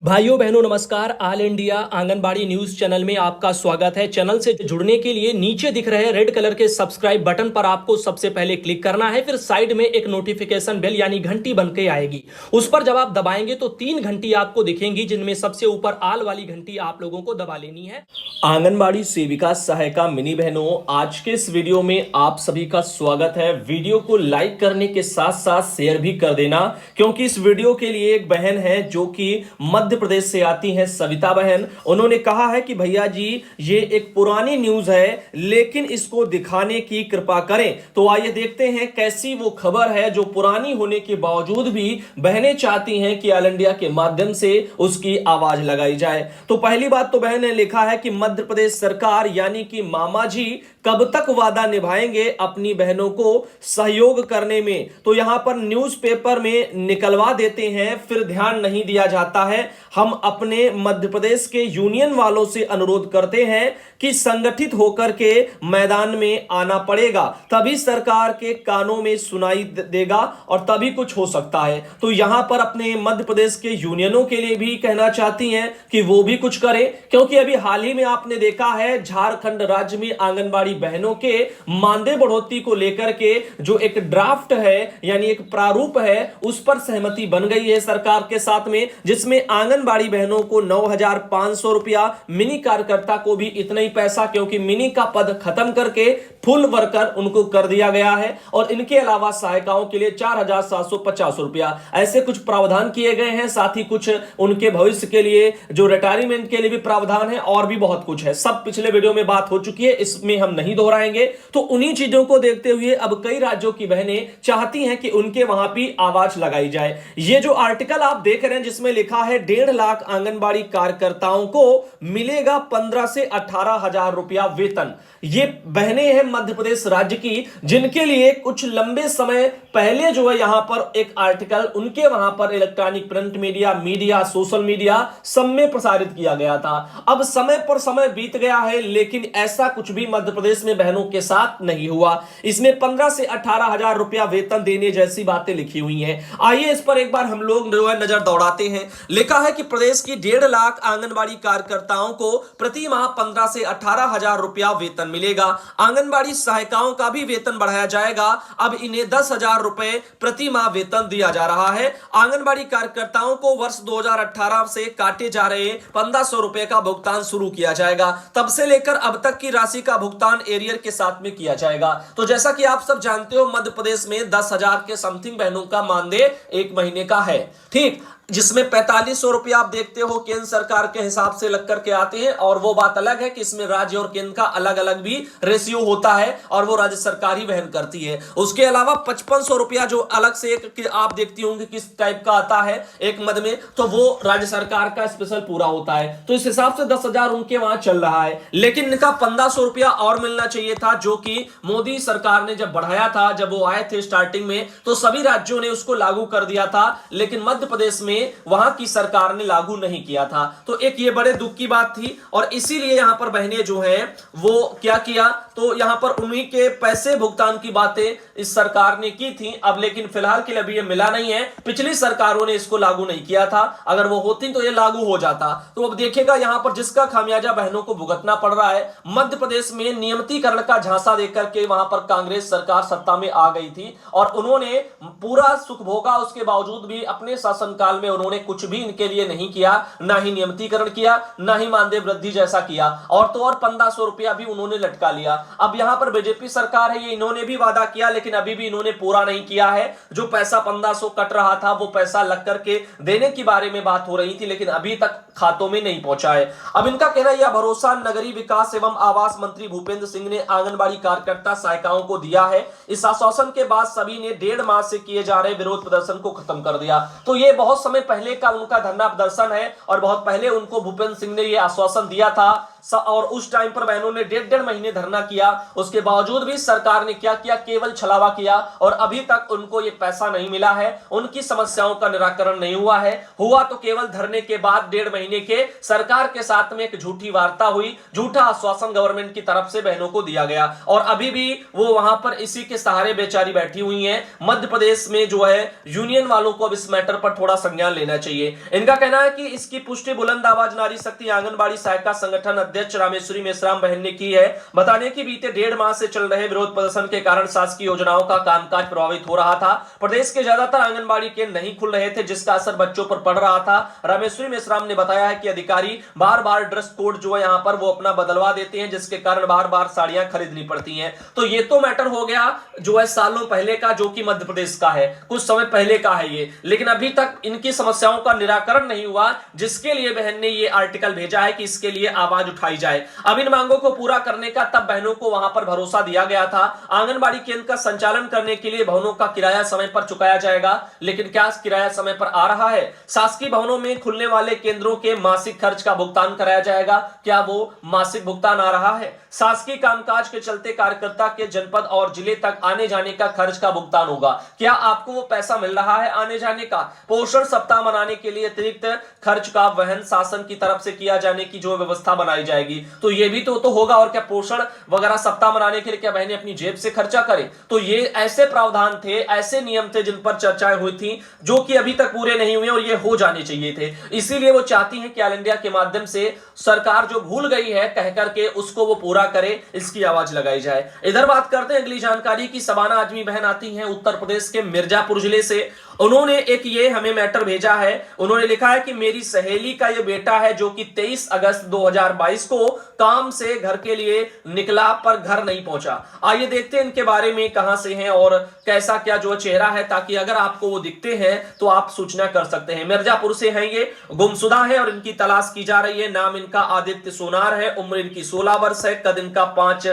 भाइयों बहनों नमस्कार। All India anganwadi news channel में आपका स्वागत है। चैनल से जुड़ने के लिए नीचे दिख रहे रेड कलर के सब्सक्राइब बटन पर आपको सबसे पहले क्लिक करना है। फिर साइड में एक नोटिफिकेशन बेल यानी घंटी बन के आएगी, उस पर जब आप दबाएंगे तो 3 घंटी आपको दिखेंगी, जिनमें सबसे ऊपर आल वाली घंटी आप लोगों को दबा लेनी है। आंगनबाड़ी सेविका सहायिका मिनी बहनों, आज के इस वीडियो में आप सभी का स्वागत है। वीडियो को लाइक करने के साथ साथ शेयर भी कर देना, क्योंकि इस वीडियो के लिए एक बहन है जो कि मध्य प्रदेश से आती हैं, सविता बहन। उन्होंने कहा है कि भैया जी ये एक पुरानी न्यूज है, लेकिन इसको दिखाने की कृपा करें। तो आइए देखते हैं कैसी वो खबर है जो पुरानी होने के बावजूद भी बहनें चाहती हैं कि ऑल इंडिया के माध्यम से उसकी आवाज लगाई जाए। तो पहली बात तो बहन ने लिखा है कि मध्य प्रदेश सरकार यानी कि मामा जी कब तक वादा निभाएंगे अपनी बहनों को सहयोग करने में। तो यहां पर न्यूज़पेपर में निकलवा देते हैं, फिर ध्यान नहीं दिया जाता है। हम अपने मध्य प्रदेश के यूनियन वालों से अनुरोध करते हैं कि संगठित होकर के मैदान में आना पड़ेगा, तभी सरकार के कानों में सुनाई देगा और तभी कुछ हो सकता है। तो यहां पर अपने मध्य प्रदेश के यूनियनों के लिए भी कहना चाहती हैं कि वो भी कुछ करें, क्योंकि अभी हाल ही में आपने देखा है झारखंड राज्य में आंगनबाड़ी बहनों के मानदेय बढ़ोतरी को लेकर के जो एक ड्राफ्ट है यानी एक प्रारूप है, उस पर सहमति बन गई है सरकार के साथ में, जिसमें आंगनबाड़ी बहनों को 9,500 रुपया, मिनी कार्यकर्ता को भी इतना ही पैसा, क्योंकि मिनी का पद खत्म करके फुल वर्कर उनको कर दिया गया है, और इनके अलावा सहायिकाओं के लिए 4,750 रुपया, ऐसे कुछ प्रावधान किए गए हैं। साथ ही कुछ उनके भविष्य के लिए जो रिटायरमेंट के लिए भी प्रावधान है, और भी बहुत कुछ है। सब पिछले वीडियो में बात हो चुकी है, इसमें हम नहीं दोहराएंगे। तो उन्हीं चीजों को देखते हुए अब कई राज्यों की बहनें चाहती हैं कि उनके वहां भी आवाज लगाई जाए। ये जो आर्टिकल आप देख रहे हैं जिसमें लिखा है 1.5 लाख आंगनबाड़ी कार्यकर्ताओं को मिलेगा 15 से 18,000 रुपया वेतन। ये बहनें हैं मध्य प्रदेश राज्य की, जिनके लिए कुछ लंबे समय पहले जो है यहां पर एक आर्टिकल उनके वहां पर electronic print media social media सब में प्रसारित किया गया था। अब समय पर समय बीत गया है, लेकिन ऐसा कुछ भी मध्य प्रदेश में बहनों के साथ नहीं हुआ। इसमें 15 से 18,000 रुपया वेतन देने जैसी बातें लिखी हुई हैं। आइए इस पर एक बार हम लोग नजर दौड़ाते हैं। लिखा है कि प्रदेश की 1.5 लाख आंगनबाड़ी कार्यकर्ताओं को प्रति माह 15 से 18,000 रुपया वेतन मिलेगा। आंगनबाड़ी सहायिकाओं का भी वेतन बढ़ाया जाएगा। अब इन्हें 10,000 रुपए प्रति माह वेतन दिया जा रहा है। आंगनबाड़ी कार्यकर्ताओं को वर्ष 2018 से काटे जा रहे 1,500 रुपए का भुगतान शुरू किया जाएगा। तब से लेकर अब तक की राशि का भुगतान एरियर के साथ में किया जाएगा। तो जैसा कि आप सब जानते हो, मध्य प्रदेश में 10,000 के समथिंग बहनों का मानदेय एक महीने का है, ठीक, जिसमें 4,500 रुपया आप देखते हो केंद्र सरकार के हिसाब से लग करके आते हैं। और वो बात अलग है कि इसमें राज्य और केंद्र का अलग अलग भी रेशियो होता है, और वो राज्य सरकार ही वहन करती है। उसके अलावा 5,500 रुपया जो अलग से एक आप देखती होंगे किस टाइप का आता है एक मद में, तो वो राज्य सरकार का स्पेशल पूरा होता है। तो इस हिसाब से 10,000 उनके वहां चल रहा है, लेकिन इनका 1,500 रुपया और मिलना चाहिए था, जो कि मोदी सरकार ने जब बढ़ाया था, जब वो आए थे स्टार्टिंग में, तो सभी राज्यों ने उसको लागू कर दिया था, लेकिन मध्य प्रदेश में वहां की सरकार ने लागू नहीं किया था। तो एक ये बड़े दुख की बात थी, और इसीलिए यहां पर बहनें जो हैं वो क्या किया, तो यहां पर उन्हीं के पैसे भुगतान की बातें इस सरकार ने की थी। अब लेकिन फिलहाल के लिए अभी ये मिला नहीं है। पिछली सरकारों ने इसको लागू नहीं किया था, अगर वो होती तो ये लागू हो जाता। तो अब देखिएगा यहां पर जिसका खामियाजा बहनों को भुगतना पड़ रहा है। मध्य प्रदेश में नियमितीकरण का झांसा देकर के वहां पर कांग्रेस सरकार सत्ता में आ गई थी, और उन्होंने पूरा सुख भोगा। उसके बावजूद भी अपने शासनकाल में उन्होंने कुछ भी इनके लिए नहीं किया, ना ही नियमितीकरण किया, ना ही मानदेय वृद्धि जैसा किया, और तो और 1,500 रुपया भी उन्होंने लटका लिया। अब यहां पर बीजेपी सरकार है, ये इन्होंने भी वादा किया, लेकिन अभी भी इन्होंने पूरा नहीं किया है। जो पैसा 1,500 कट रहा था, वो पैसा लग करके देने के बारे में बात हो रही थी, लेकिन अभी तक खातों में नहीं पहुंचा है। अब इनका कहना यह भरोसा नगरीय विकास एवं आवास मंत्री भूपेंद्र सिंह ने आंगनबाड़ी कार्यकर्ता सहायिकाओं को दिया है। इस आश्वासन के बाद सभी ने 1.5 माह से किए जा रहे विरोध प्रदर्शन को खत्म कर दिया। तो ये बहुत समय पहले का उनका धरना प्रदर्शन है, और बहुत पहले उनको भूपेंद्र सिंह ने यह आश्वासन दिया था और उस टाइम पर बहनों ने 1.5 महीने धरना किया। उसके बावजूद भी सरकार ने क्या किया, केवल छलावा किया और अभी तक उनको ये पैसा नहीं मिला है, उनकी समस्याओं का निराकरण नहीं हुआ है। हुआ तो केवल धरने के बाद 1.5 महीने के सरकार के साथ में एक झूठी वार्ता हुई, झूठा आश्वासन गवर्नमेंट की तरफ से बहनों को दिया गया और अभी भी वो वहां पर इसी के सहारे बेचारी बैठी हुई हैं। मध्य प्रदेश में जो है यूनियन वालों को अब इस मैटर पर थोड़ा संज्ञान लेना चाहिए। इनका कहना है कि इसकी पुष्टि बुलंद आवाज नारी शक्ति आंगनबाड़ी सहायिका संगठन अध्यक्ष रामेश्वरी मेश्राम बहन ने की है। बताने की बीते 1.5 माह से चल रहे विरोध प्रदर्शन के कारण शासकीय योजनाओं का कामकाज प्रभावित हो रहा था। प्रदेश के ज्यादातर आंगनबाड़ी केंद्र नहीं खुल रहे थे, जिसका असर बच्चों पर पड़ रहा था। रामेश्वरी मेश्राम ने बताया है कि अधिकारी बार बार ड्रेस कोड जो है यहां पर वो अपना बदलवा देते हैं, जिसके कारण बार बार साड़ियां खरीदनी पड़ती हैं। तो ये तो मैटर हो गया जो है सालों पहले का, जो कि मध्य प्रदेश का है, कुछ समय पहले का है ये, लेकिन अभी तक इनकी समस्याओं का निराकरण नहीं हुआ, जिसके लिए बहन ने ये आर्टिकल भेजा है कि इसके लिए आवाज उठाई जाए। अब इन मांगों को पूरा करने का तब बहनों को वहां पर भरोसा दिया गया था। आंगनबाड़ी केंद्र का संचालन करने के लिए भवनों का किराया समय पर चुकाया जाएगा, लेकिन क्या किराया समय पर आ रहा है? शासकीय भवनों में खुलने वाले केंद्रों के मासिक खर्च का भुगतान कराया जाएगा, क्या वो मासिक भुगतान आ रहा है? शासकीय कामकाज के चलते कार्यकर्ता के जनपद और जिले तक आने जाने का खर्च का भुगतान होगा, क्या आपको वो पैसा मिल रहा है आने जाने का? पोषण सप्ताह मनाने के लिए अतिरिक्त खर्च का वहन शासन की तरफ से किया जाने की जो व्यवस्था बनाई जाएगी, तो ये भी तो होगा। और क्या पोषण वगैरह सप्ताह मनाने के लिए क्या बहनें अपनी जेब से खर्चा करें? तो ये ऐसे प्रावधान थे, ऐसे नियम थे जिन पर चर्चाएं हुई थी, जो कि अभी तक पूरे नहीं हुए और ये हो जाने चाहिए थे। इसीलिए वो चाहती हैं कि ऑल इंडिया के माध्यम से सरकार जो भूल गई है कह करके उसको वो पूरा करे, इसकी आवाज लगाई जाए। इधर बात करते हैं अगली जानकारी की। सबाना आजमी बहन आती हैं उत्तर प्रदेश के मिर्जापुर जिले से। उन्होंने एक ये हमें मैटर भेजा है। उन्होंने लिखा है कि मेरी सहेली का ये बेटा है जो कि 23 अगस्त 2022 को काम से घर के लिए निकला पर घर नहीं पहुंचा। आइए देखते हैं इनके बारे में, कहां से हैं और कैसा क्या जो चेहरा है, ताकि अगर आपको वो दिखते हैं तो आप सूचना कर सकते हैं। मिर्जापुर से हैं, ये गुमशुदा है और इनकी तलाश की जा रही है। नाम इनका आदित्य सोनार है, उम्र इनकी 16 वर्ष है, कद इनका 5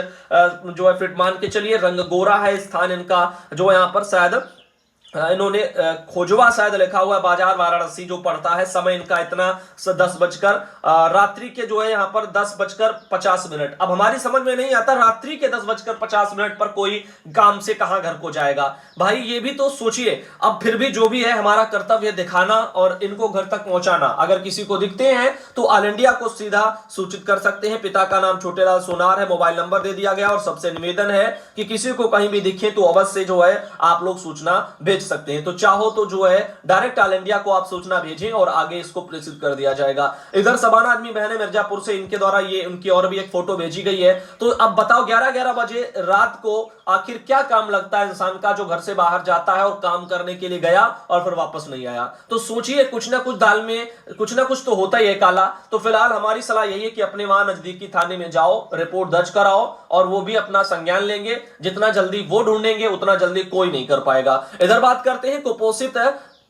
जो है फीट मान के चलिए, रंग गोरा है। स्थान इनका जो यहां पर शायद इन्होंने खोजवा शायद लिखा हुआ है, बाजार वाराणसी जो पड़ता है। समय इनका इतना 10 बजकर रात्रि के जो है यहाँ पर 10:50। अब हमारी समझ में नहीं आता रात्रि के 10:50 पर कोई काम से कहां घर को जाएगा भाई, ये भी तो सोचिए। अब फिर भी जो भी है हमारा कर्तव्य दिखाना और इनको घर तक पहुंचाना। अगर किसी को दिखते हैं तो ऑल इंडिया को सीधा सूचित कर सकते हैं। पिता का नाम छोटेलाल सोनार है, मोबाइल नंबर दे दिया गया और सबसे निवेदन है कि किसी को कहीं भी दिखे तो अवश्य जो है आप लोग सूचना भेज सकते हैं। तो चाहो तो जो है डायरेक्ट ऑल इंडिया को आप सूचना भेजें और आगे इसको प्रेषित कर दिया जाएगा। इधर सबाना आदमी बहने मिर्जापुर से, इनके द्वारा ये उनकी और भी एक फोटो भेजी गई है। तो अब बताओ 11-11 बजे रात को आखिर क्या काम लगता है इंसान का जो घर से बाहर जाता है और काम करने के लिए गया और फिर वापस नहीं आया? तो सोचिए कुछ ना कुछ दाल में कुछ ना कुछ तो होता ही है काला। तो फिलहाल हमारी सलाह यही है कि अपने वहां नजदीकी थाने में जाओ, रिपोर्ट दर्ज कराओ और वो भी अपना संज्ञान लेंगे। जितना जल्दी वो ढूंढेंगे उतना जल्दी कोई नहीं कर पाएगा। इधर बात करते हैं कुपोषित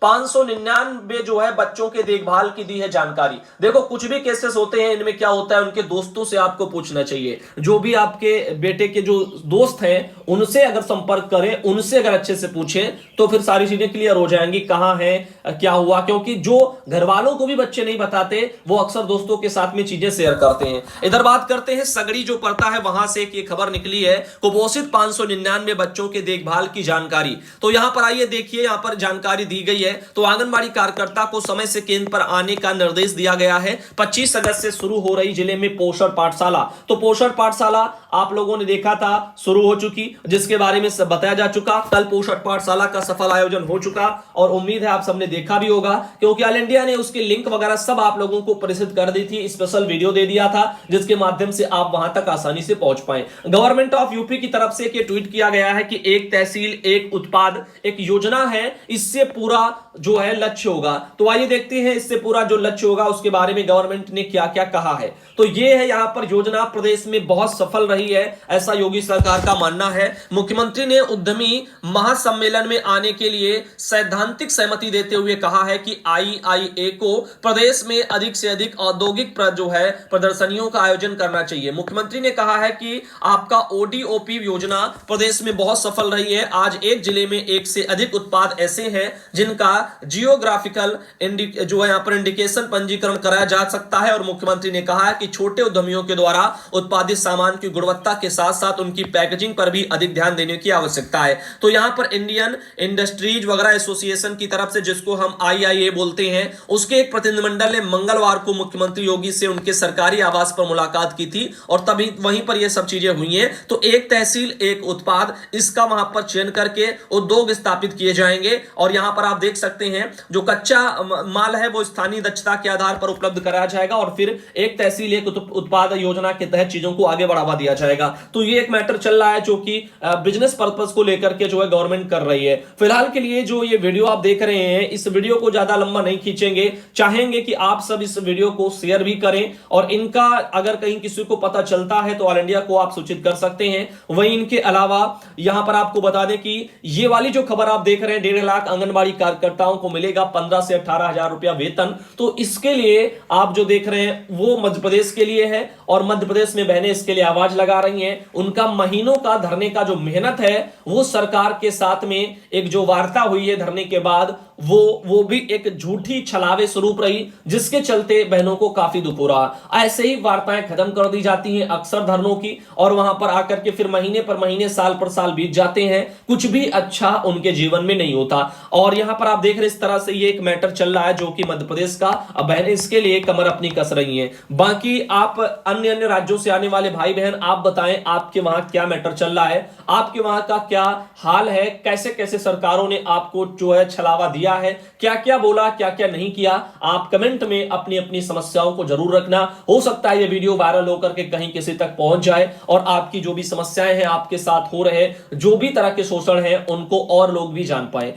599 जो है बच्चों के देखभाल की दी है जानकारी। देखो कुछ भी केसेस होते हैं, इनमें क्या होता है उनके दोस्तों से आपको पूछना चाहिए। जो भी आपके बेटे के जो दोस्त हैं उनसे अगर संपर्क करें, उनसे अगर अच्छे से पूछें तो फिर सारी चीजें क्लियर हो जाएंगी, कहां है क्या हुआ। क्योंकि जो घर वालों को भी बच्चे नहीं बताते वो अक्सर दोस्तों के साथ में चीजें शेयर करते हैं। इधर बात करते हैं सगड़ी जो पड़ता है वहां से एक खबर निकली है, कुपोषित 599 बच्चों के देखभाल की जानकारी। तो यहां पर आइए देखिए, यहां पर जानकारी दी गई है। तो आंगनबाड़ी कार्यकर्ता को समय से केंद्र पर आने का निर्देश दिया गया है। 25 अगस्त से शुरू हो रही जिले में पोषण पाठशाला। तो पोषण पाठशाला आप लोगों ने देखा था शुरू हो चुकी, जिसके बारे में सब बताया जा चुका। कल पोषण पाठशाला का सफल आयोजन हो चुका और उम्मीद है आप सबने देखा भी होगा, क्योंकि ऑल इंडिया ने उसकी लिंक वगैरह सब आप लोगों को प्रेषित कर दी थी। स्पेशल वीडियो दे दिया था जिसके माध्यम से आप वहां तक आसानी से पहुंच पाए। गवर्नमेंट ऑफ यूपी की तरफ से एक ट्वीट किया गया है कि एक तहसील एक उत्पाद एक योजना है, इससे पूरा जो है लक्ष्य होगा। तो आइए देखते हैं इससे पूरा जो लक्ष्य होगा उसके बारे में गवर्नमेंट ने क्या क्या कहा है। तो ये है यहां पर योजना प्रदेश में बहुत सफल रही है, ऐसा योगी सरकार का मानना है। मुख्यमंत्री ने उद्यमी महासम्मेलन में आने के लिए सैद्धांतिक सहमति देते हुए कहा है कि IIA को प्रदेश में अधिक से अधिक औद्योगिक जो है प्रदर्शनियों का आयोजन करना चाहिए। मुख्यमंत्री ने कहा है कि आपका ODOP योजना प्रदेश में बहुत सफल रही है। आज एक जिले में एक से अधिक उत्पाद ऐसे हैं जिनका का जियोग्राफिकल जो है यहाँ पर इंडिकेशन पंजीकरण कराया जा सकता है। और मुख्यमंत्री ने कहा है कि छोटे उद्यमियों के द्वारा उत्पादित सामान की गुणवत्ता के साथ साथ उनकी पैकेजिंग पर भी अधिक ध्यान देने की आवश्यकता है। तो यहां पर इंडियन इंडस्ट्रीज वगैरह एसोसिएशन की तरफ से, जिसको हम आईआईए बोलते हैं, उसके एक प्रतिनिधिमंडल ने मंगलवार को मुख्यमंत्री योगी से उनके सरकारी आवास पर मुलाकात की थी और तभी वहीं पर यह सब चीजें हुई हैं। तो एक तहसील एक उत्पाद, इसका वहां पर चयन करके उद्योग स्थापित किए जाएंगे। और यहां पर आप देख सकते हैं जो कच्चा माल है वो स्थानीय दक्षता के आधार पर उपलब्ध कराया जाएगा और फिर एक तहसील एक उत्पाद योजना के तहत चीजों को आगे बढ़ावा दिया जाएगा। तो ये एक मैटर चल रहा है जो कि बिजनेस पर्पस को लेकर के जो है गवर्नमेंट कर रही है। फिलहाल के लिए जो ये वीडियो आप देख रहे हैं, इस वीडियो को ज्यादा लंबा नहीं खींचेंगे, चाहेंगे कि आप सब इस वीडियो को शेयर भी करें और इनका अगर कहीं किसी को पता चलता है तो ऑल इंडिया को आप सूचित कर सकते हैं। वहीं इनके अलावा यहां पर आपको बता दें कि ये वाली जो खबर आप देख रहे हैं, 1.5 लाख आंगनबाड़ी कार्यकर्ताओं को मिलेगा 15 से 18 हजार रुपया वेतन। तो इसके लिए आप जो देख रहे हैं वो मध्य प्रदेश के लिए है और मध्य प्रदेश में बहनें इसके लिए आवाज लगा रही हैं। उनका महीनों का धरने का जो मेहनत है वो सरकार के साथ में एक जो वार्ता हुई है धरने के बाद, वो भी एक झूठी छलावे स्वरूप रही, जिसके चलते बहनों को काफी दुख हो रहा। ऐसे ही वार्ताएं खत्म कर दी जाती हैं अक्सर धरनों की और वहां पर आकर के फिर महीने पर महीने साल पर साल बीत जाते हैं, कुछ भी अच्छा उनके जीवन में नहीं होता। और यहां पर आप देख रहे इस तरह से ये एक मैटर चल रहा है जो कि मध्य प्रदेश का, अब बहनें इसके लिए कमर अपनी कस रही हैं। बाकी आप अन्य राज्यों से आने वाले भाई बहन आप बताएं आपके वहां क्या मैटर चल रहा है, आपके वहां का क्या हाल है, कैसे कैसे सरकारों ने आपको जो है छलावा दिया है, क्या क्या बोला क्या क्या नहीं किया। आप कमेंट में अपनी अपनी समस्याओं को जरूर रखना। हो सकता है ये वीडियो वायरल होकर के कहीं किसी तक पहुंच जाए और आपकी जो भी समस्याएं हैं, आपके साथ हो रहे जो भी तरह के शोषण हैं, उनको और लोग भी जान पाए।